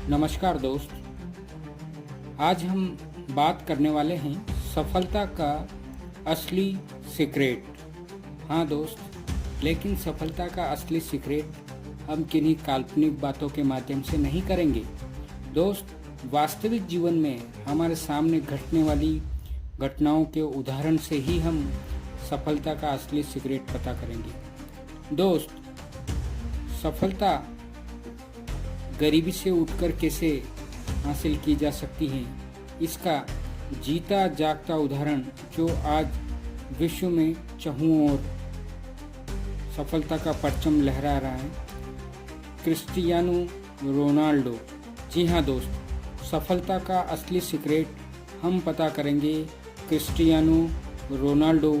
नमस्कार दोस्त। आज हम बात करने वाले हैं सफलता का असली सीक्रेट। हाँ दोस्त, लेकिन सफलता का असली सीक्रेट हम किन्हीं काल्पनिक बातों के माध्यम से नहीं करेंगे दोस्त। वास्तविक जीवन में हमारे सामने घटने वाली घटनाओं के उदाहरण से ही हम सफलता का असली सीक्रेट पता करेंगे दोस्त। सफलता गरीबी से उठकर कैसे हासिल की जा सकती है, इसका जीता जागता उदाहरण जो आज विश्व में चहुओं ओर सफलता का परचम लहरा रहा है, क्रिस्टियानो रोनाल्डो। जी हाँ दोस्त, सफलता का असली सीक्रेट हम पता करेंगे क्रिस्टियानो रोनाल्डो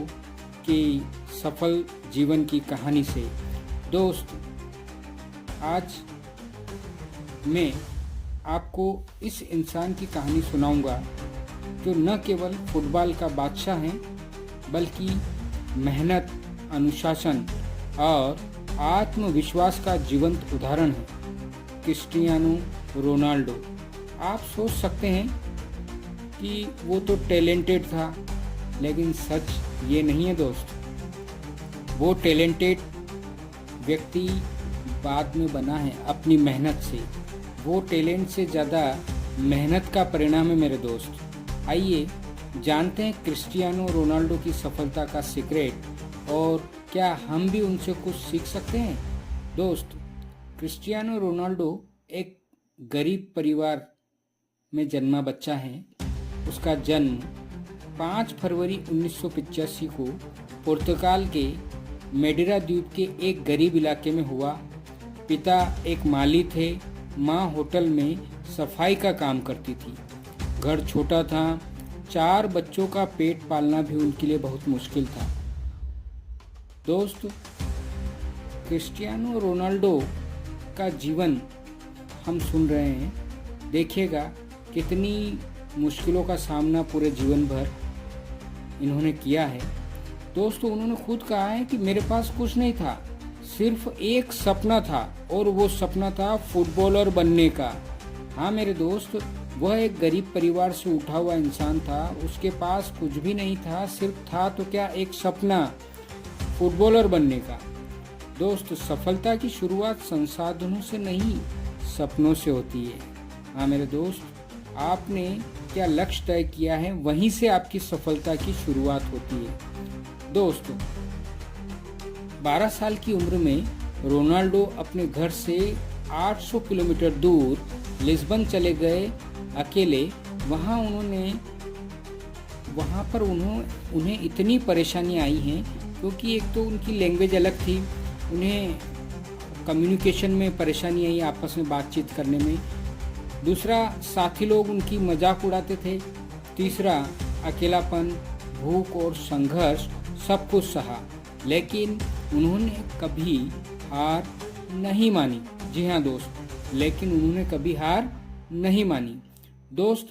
की सफल जीवन की कहानी से। दोस्त, आज मैं आपको इस इंसान की कहानी सुनाऊंगा जो न केवल फुटबॉल का बादशाह है बल्कि मेहनत, अनुशासन और आत्मविश्वास का जीवंत उदाहरण है। Cristiano Ronaldo. आप सोच सकते हैं कि वो तो टैलेंटेड था, लेकिन सच ये नहीं है दोस्त। वो टैलेंटेड व्यक्ति बाद में बना है अपनी मेहनत से। वो टैलेंट से ज़्यादा मेहनत का परिणाम है मेरे दोस्त। आइए जानते हैं क्रिस्टियानो रोनाल्डो की सफलता का सीक्रेट और क्या हम भी उनसे कुछ सीख सकते हैं। दोस्त, क्रिस्टियानो रोनाल्डो एक गरीब परिवार में जन्मा बच्चा है। उसका जन्म 5 फरवरी 1985 को पुर्तगाल के मैडेरा द्वीप के एक गरीब इलाके में हुआ। पिता एक माली थे, माँ होटल में सफाई का काम करती थी। घर छोटा था, 4 बच्चों का पेट पालना भी उनके लिए बहुत मुश्किल था। दोस्त, क्रिस्टियानो रोनाल्डो का जीवन हम सुन रहे हैं। देखिएगा कितनी मुश्किलों का सामना पूरे जीवन भर इन्होंने किया है। दोस्तों, उन्होंने खुद कहा है कि मेरे पास कुछ नहीं था, सिर्फ एक सपना था और वो सपना था फुटबॉलर बनने का। हाँ मेरे दोस्त, वह एक गरीब परिवार से उठा हुआ इंसान था। उसके पास कुछ भी नहीं था, सिर्फ था तो क्या, एक सपना, फुटबॉलर बनने का। दोस्त, सफलता की शुरुआत संसाधनों से नहीं, सपनों से होती है। हाँ मेरे दोस्त, आपने क्या लक्ष्य तय किया है, वहीं से आपकी सफलता की शुरुआत होती है। दोस्त, 12 साल की उम्र में रोनाल्डो अपने घर से 800 किलोमीटर दूर लिस्बन चले गए अकेले। वहाँ पर उन्हें इतनी परेशानी आई हैं क्योंकि एक तो उनकी लैंग्वेज अलग थी, उन्हें कम्युनिकेशन में परेशानी आई, आपस में बातचीत करने में। दूसरा, साथी लोग उनकी मजाक उड़ाते थे। तीसरा, अकेलापन, भूख और संघर्ष सब कुछ सहा, लेकिन उन्होंने कभी हार नहीं मानी। जी हाँ दोस्त, लेकिन उन्होंने कभी हार नहीं मानी। दोस्त,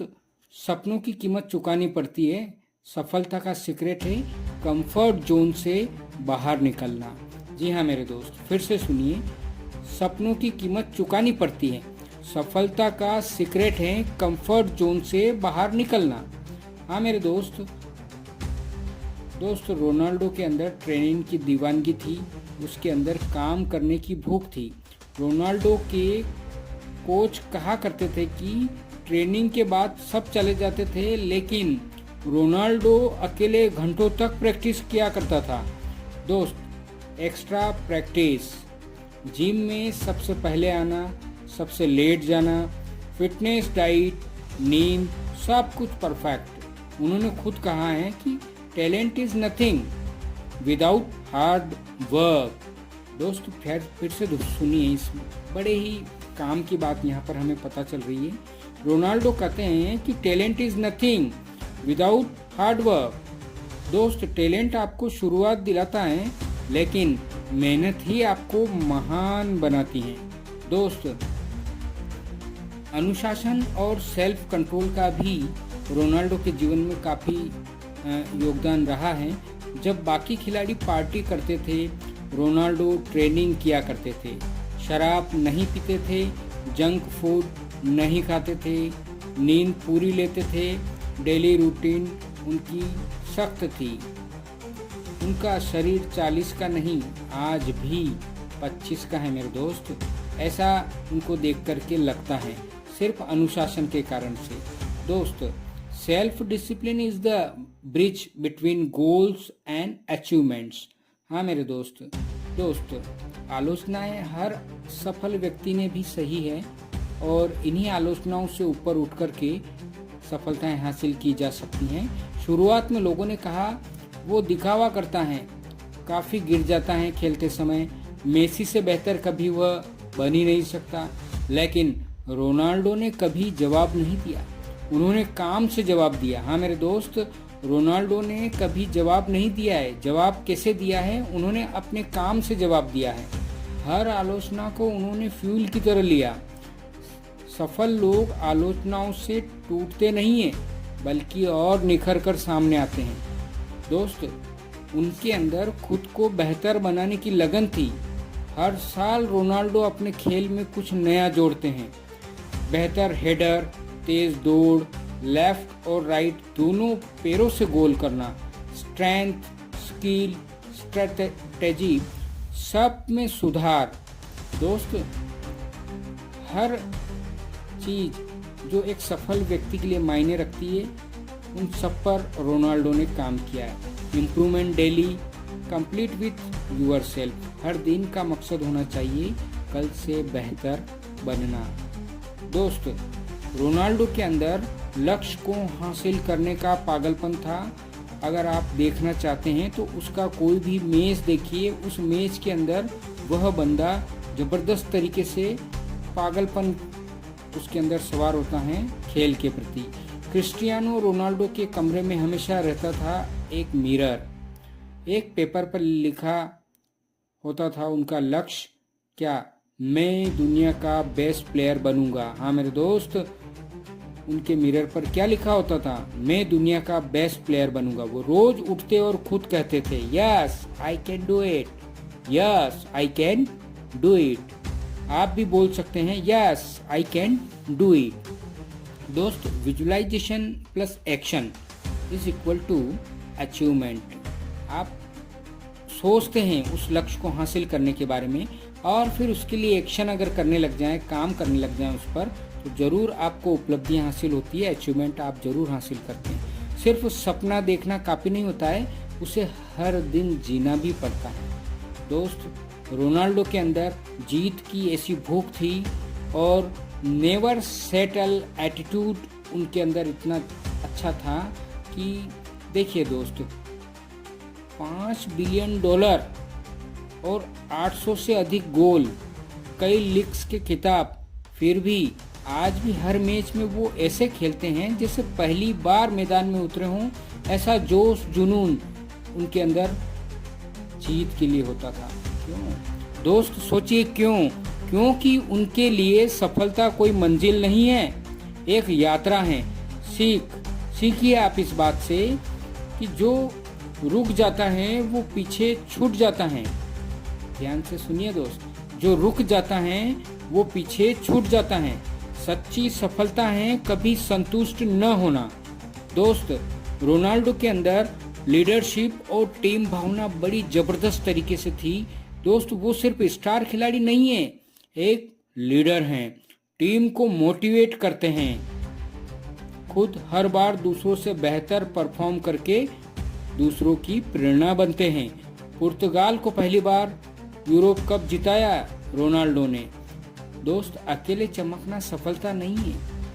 सपनों की कीमत चुकानी पड़ती है। सफलता का सीक्रेट है कंफर्ट जोन से बाहर निकलना। जी हाँ मेरे दोस्त, फिर से सुनिए, सपनों की कीमत चुकानी पड़ती है। सफलता का सीक्रेट है कंफर्ट जोन से बाहर निकलना। हाँ मेरे दोस्त, रोनाल्डो के अंदर ट्रेनिंग की दीवानगी थी, उसके अंदर काम करने की भूख थी। रोनाल्डो के कोच कहा करते थे कि ट्रेनिंग के बाद सब चले जाते थे, लेकिन रोनाल्डो अकेले घंटों तक प्रैक्टिस किया करता था। दोस्त, एक्स्ट्रा प्रैक्टिस, जिम में सबसे पहले आना, सबसे लेट जाना, फिटनेस, डाइट, नींद, सब कुछ परफेक्ट। उन्होंने खुद कहा है कि talent is nothing without hard work. दोस्त, फिर से सुनिए, इस बड़े ही काम की बात यहाँ पर हमें पता चल रही है। रोनाल्डो कहते हैं कि talent is nothing without hard work. दोस्त, टैलेंट आपको शुरुआत दिलाता है, लेकिन मेहनत ही आपको महान बनाती है। दोस्त, अनुशासन और सेल्फ कंट्रोल का भी रोनाल्डो के जीवन में काफ़ी योगदान रहा है। जब बाकी खिलाड़ी पार्टी करते थे, रोनाल्डो ट्रेनिंग किया करते थे। शराब नहीं पीते थे, जंक फूड नहीं खाते थे, नींद पूरी लेते थे, डेली रूटीन उनकी सख्त थी। उनका शरीर 40 का नहीं, आज भी 25 का है मेरे दोस्त। ऐसा उनको देख करके लगता है, सिर्फ अनुशासन के कारण से। दोस्त, self discipline is the bridge between goals and achievements. हाँ मेरे दोस्त, आलोचनाएं हर सफल व्यक्ति ने भी सही है, और इन्हीं आलोचनाओं से ऊपर उठ करके सफलताएं हासिल की जा सकती हैं। शुरुआत में लोगों ने कहा वो दिखावा करता है, काफ़ी गिर जाता है खेलते समय, मेसी से बेहतर कभी वह बन ही नहीं सकता। लेकिन रोनाल्डो ने कभी जवाब नहीं दिया, उन्होंने काम से जवाब दिया। हाँ मेरे दोस्त, रोनाल्डो ने कभी जवाब नहीं दिया है। जवाब कैसे दिया है? उन्होंने अपने काम से जवाब दिया है। हर आलोचना को उन्होंने फ्यूल की तरह लिया। सफल लोग आलोचनाओं से टूटते नहीं हैं, बल्कि और निखर कर सामने आते हैं। दोस्त, उनके अंदर खुद को बेहतर बनाने की लगन थी। हर साल रोनाल्डो अपने खेल में कुछ नया जोड़ते हैं। बेहतर हेडर, तेज दौड़, लेफ्ट और राइट दोनों पैरों से गोल करना, स्ट्रेंथ, स्किल, स्ट्रेटेजी, सब में सुधार। दोस्त, हर चीज जो एक सफल व्यक्ति के लिए मायने रखती है, उन सब पर रोनाल्डो ने काम किया है। Improvement daily, complete with yourself. हर दिन का मकसद होना चाहिए कल से बेहतर बनना। दोस्त, रोनाल्डो के अंदर लक्ष्य को हासिल करने का पागलपन था। अगर आप देखना चाहते हैं तो उसका कोई भी मैच देखिए, उस मैच के अंदर वह बंदा जबरदस्त तरीके से पागलपन उसके अंदर सवार होता है खेल के प्रति। क्रिस्टियानो रोनाल्डो के कमरे में हमेशा रहता था एक मिरर। एक पेपर पर लिखा होता था उनका लक्ष्य क्या? मैं दुनिया का बेस्ट प्लेयर बनूंगा। हाँ मेरे दोस्त, उनके मिरर पर क्या लिखा होता था? मैं दुनिया का बेस्ट प्लेयर बनूंगा। वो रोज उठते और खुद कहते थे, yes I can do it, yes I can do it. आप भी बोल सकते हैं, yes I can do it. दोस्त, visualisation plus action is equal to achievement. आप सोचते हैं उस लक्ष्य को हासिल करने के बारे में, और फिर उसके लिए एक्शन अगर करने लग जाएं, काम करने लग जाएं उस पर, तो जरूर आपको उपलब्धियां हासिल होती है, अचीवमेंट आप जरूर हासिल करते हैं। सिर्फ सपना देखना काफ़ी नहीं होता है, उसे हर दिन जीना भी पड़ता है। दोस्त, रोनाल्डो के अंदर जीत की ऐसी भूख थी, और नेवर सेटल एटीट्यूड उनके अंदर इतना अच्छा था कि देखिए दोस्त, $5 बिलियन और 800 से अधिक गोल, कई लीग्स के खिताब, फिर भी आज भी हर मैच में वो ऐसे खेलते हैं जैसे पहली बार मैदान में उतरे हों। ऐसा जोश जुनून उनके अंदर जीत के लिए होता था। क्यों दोस्त? सोचिए क्यों? क्योंकि उनके लिए सफलता कोई मंजिल नहीं है, एक यात्रा है। सीखिए आप इस बात से कि जो रुक जाता है वो पीछे छूट जाता है। ध्यान से सुनिए दोस्त, जो रुक जाता है वो पीछे छूट जाता है। सच्ची सफलता है कभी संतुष्ट न होना। दोस्त, रोनाल्डो के अंदर लीडरशिप और टीम भावना बड़ी जबरदस्त तरीके से थी। दोस्त, वो सिर्फ स्टार खिलाड़ी नहीं है, एक लीडर हैं, टीम को मोटिवेट करते हैं, खुद हर बार दूसरों से बेहतर परफॉर्म करके दूसरों की प्रेरणा बनते हैं। पुर्तगाल को पहली बार यूरोप कप जिताया रोनाल्डो ने। दोस्त, अकेले चमकना सफलता नहीं है,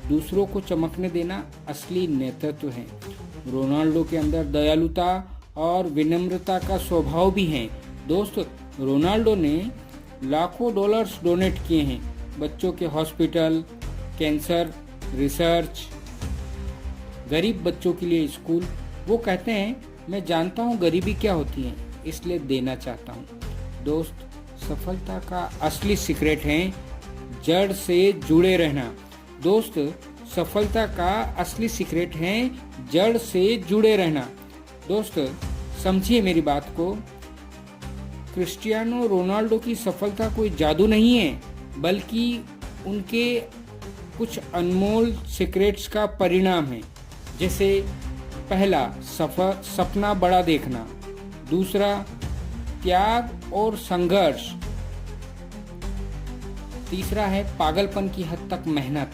दूसरों को चमकने देना असली नेतृत्व है। रोनाल्डो के अंदर दयालुता और विनम्रता का स्वभाव भी है। दोस्त, रोनाल्डो ने लाखों डॉलर्स डोनेट किए हैं बच्चों के हॉस्पिटल, कैंसर रिसर्च, गरीब बच्चों के लिए स्कूल। वो कहते हैं, मैं जानता हूँ गरीबी क्या होती है, इसलिए देना चाहता हूँ। दोस्त, सफलता का असली सीक्रेट है जड़ से जुड़े रहना। दोस्त, सफलता का असली सीक्रेट है जड़ से जुड़े रहना। दोस्त, समझिए मेरी बात को, क्रिस्टियानो रोनाल्डो की सफलता कोई जादू नहीं है, बल्कि उनके कुछ अनमोल सीक्रेट्स का परिणाम है। जैसे पहला, सपना बड़ा देखना। दूसरा, त्याग और संघर्ष। तीसरा है पागलपन की हद तक मेहनत।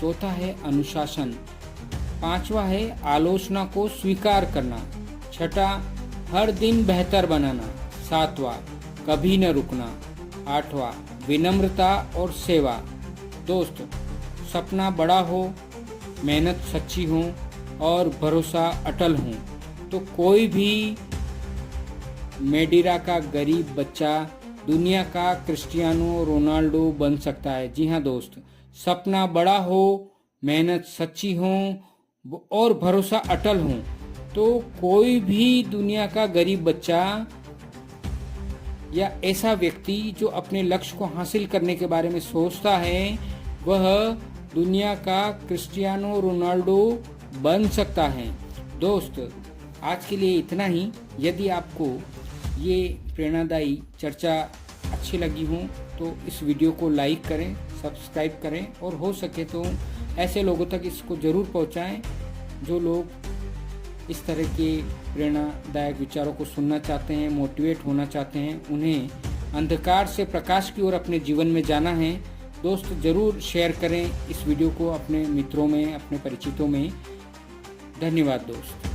चौथा है अनुशासन। पांचवा है आलोचना को स्वीकार करना। छठा, हर दिन बेहतर बनाना। सातवां, कभी न रुकना। आठवां, विनम्रता और सेवा। दोस्त, सपना बड़ा हो, मेहनत सच्ची हो और भरोसा अटल हो तो कोई भी मेडिरा का गरीब बच्चा दुनिया का क्रिस्टियानो रोनाल्डो बन सकता है। जी हाँ दोस्त, सपना बड़ा हो, मेहनत सच्ची हो और भरोसा अटल हो तो कोई भी दुनिया का गरीब बच्चा या ऐसा व्यक्ति जो अपने लक्ष्य को हासिल करने के बारे में सोचता है वह दुनिया का क्रिस्टियानो रोनाल्डो बन सकता है। दोस्त, आज के लिए इतना ही। यदि आपको ये प्रेरणादायी चर्चा अच्छी लगी हो तो इस वीडियो को लाइक करें, सब्सक्राइब करें और हो सके तो ऐसे लोगों तक इसको ज़रूर पहुंचाएं जो लोग इस तरह के प्रेरणादायक विचारों को सुनना चाहते हैं, मोटिवेट होना चाहते हैं, उन्हें अंधकार से प्रकाश की ओर अपने जीवन में जाना है। दोस्त, ज़रूर शेयर करें इस वीडियो को अपने मित्रों में, अपने परिचितों में। धन्यवाद दोस्त।